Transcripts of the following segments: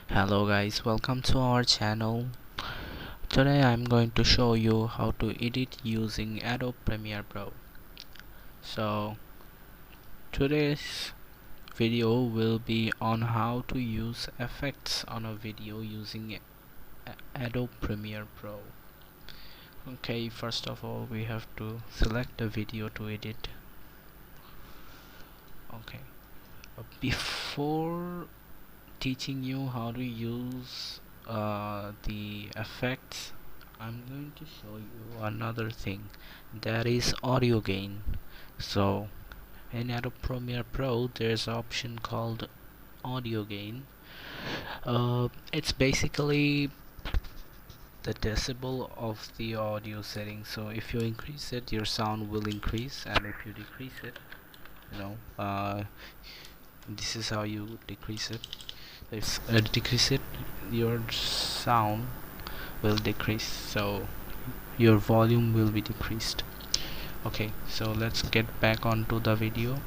Hello guys, welcome to our channel. Today I'm going to show you how to edit using Adobe Premiere Pro. So today's video will be on how to use effects on a video using Adobe Premiere Pro. Okay, first of all we have to select the video to edit. Okay, before teaching you how to use the effects, I'm going to show you another thing, that is audio gain. So in Adobe Premiere Pro there's an option called audio gain. It's basically the decibel of the audio setting. So if you increase it, your sound will increase, and if you decrease it, you know this is how you decrease it. If decrease it, your sound will decrease, so your volume will be decreased. Okay, so let's get back onto the video.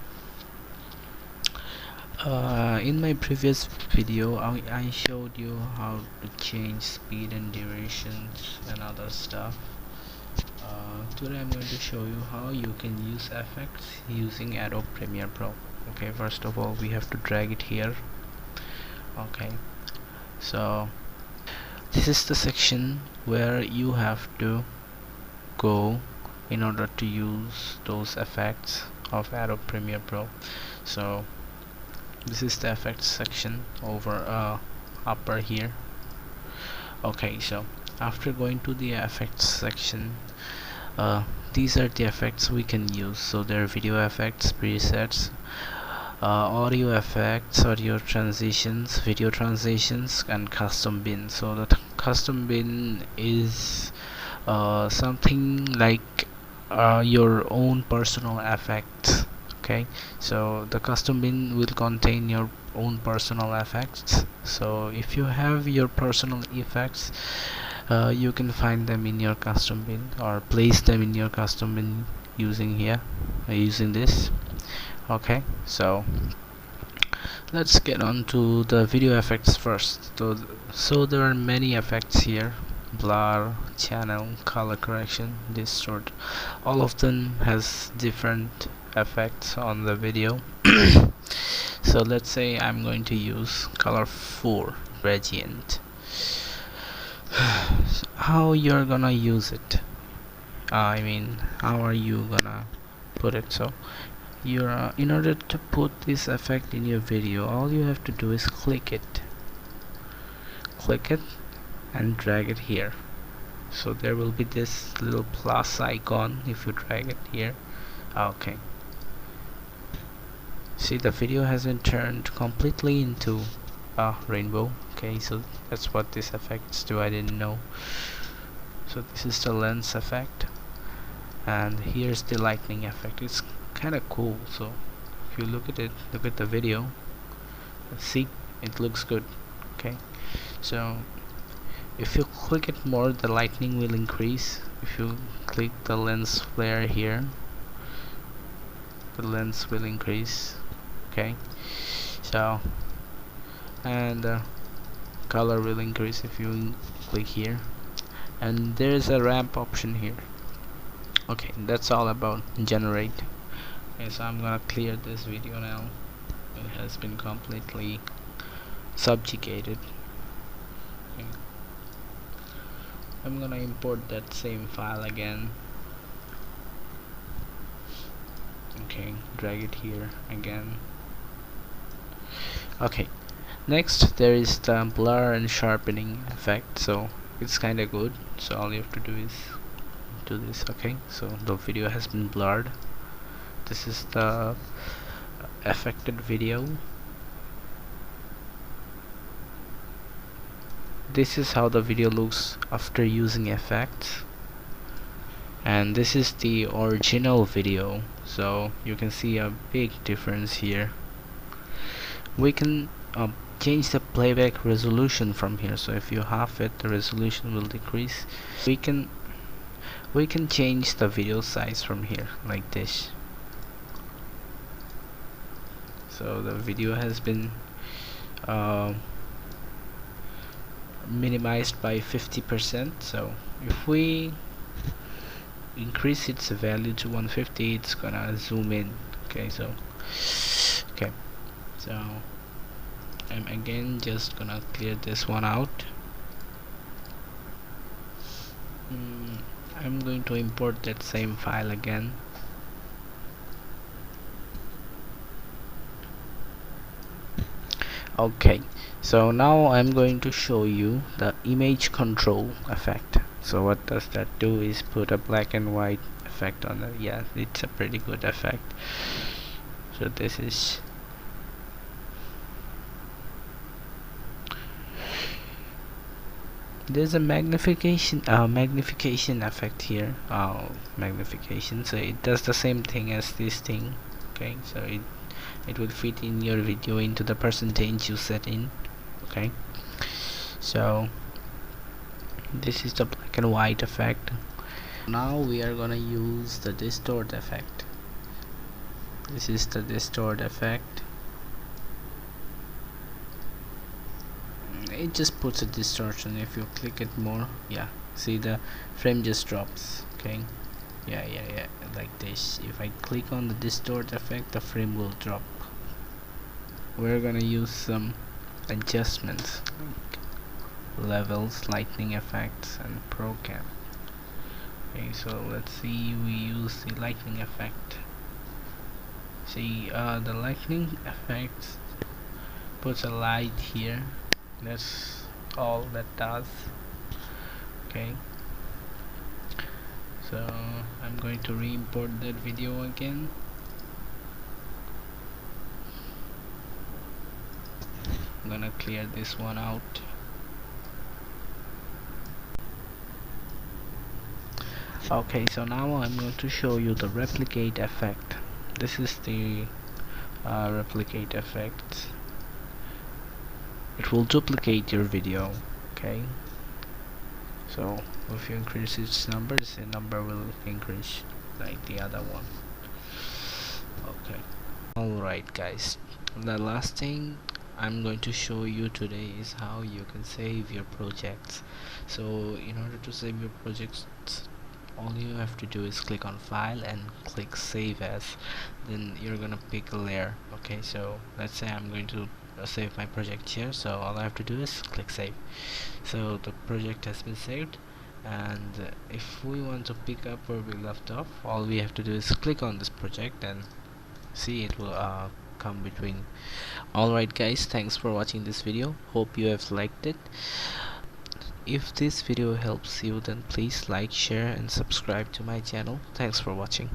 In my previous video I showed you how to change speed and durations and other stuff. Today I'm going to show you how you can use effects using Adobe Premiere Pro. Okay, first of all we have to drag it here. Okay, so this is the section where you have to go in order to use those effects of Adobe Premiere Pro. So this is the effects section over upper here. Okay, so after going to the effects section, these are the effects we can use. So there are video effects, presets, audio effects, audio transitions, video transitions, and custom bin. So the custom bin is something like your own personal effects. Okay, so the custom bin will contain your own personal effects. So if you have your personal effects, you can find them in your custom bin or place them in your custom bin using here, using this. Okay, so let's get on to the video effects first. So there are many effects here: blur, channel, color correction, distort. All of them has different effects on the video. So let's say I'm going to use color 4 gradient. How you're gonna use it? I mean, how are you gonna put it? So you're in order to put this effect in your video, all you have to do is click it and drag it here. So there will be this little plus icon if you drag it here. Okay, see, the video has been turned completely into a rainbow. Okay, so that's what these effects do. I didn't know. So this is the lens effect, and here's the lightning effect. It's kind of cool. So if you look at it, look at the video, see, it looks good. Okay, so if you click it more, the lightning will increase. If you click the lens flare here, the lens will increase. Okay, so, and color will increase if you click here, and there's a ramp option here. Okay, that's all about generate. Okay, so I'm gonna clear this video now. It has been completely subjugated. Okay. I'm gonna import that same file again. Okay, drag it here again. Okay, next there is the blur and sharpening effect. So it's kinda good. So all you have to do is do this. Okay, so the video has been blurred. This is the affected video. This is how the video looks after using effects, and this is the original video. So you can see a big difference here. We can change the playback resolution from here. So if you half it, the resolution will decrease. We can change the video size from here like this. So the video has been minimized by 50%. So if we increase its value to 150, it's gonna zoom in. Okay, so I'm again just gonna clear this one out. I'm going to import that same file again. Okay, so now I'm going to show you the image control effect. So what does that do is put a black and white effect on it. Yeah, it's a pretty good effect. So this is there's a magnification effect here. Magnification, so it does the same thing as this thing. Okay, so it will fit in your video into the percentage you set in. Okay, so this is the black and white effect. Now we are gonna use the distort effect. This is the distort effect. It just puts a distortion. If you click it more, yeah, see the frame just drops. Okay, yeah, like this. If I click on the distort effect, the frame will drop. We're gonna use some adjustments like levels, lightning effects, and procam. Okay, so let's see, we use the lightning effect. See, the lightning effect puts a light here. That's all that does. Okay, so I'm going to re-import that video again. I'm gonna clear this one out. Okay, so now I'm going to show you the replicate effect. This is the replicate effect. It will duplicate your video. Okay, so if you increase its numbers, the number will increase like the other one. Okay, alright guys, the last thing I'm going to show you today is how you can save your projects. So in order to save your projects, all you have to do is click on file and click save as. Then you're gonna pick a layer. Okay, so let's say I'm going to save my project here, so all I have to do is click save. So the project has been saved, and if we want to pick up where we left off, all we have to do is click on this project and see it will come between. Alright guys, thanks for watching this video. Hope you have liked it. If this video helps you, then please like, share and subscribe to my channel. Thanks for watching.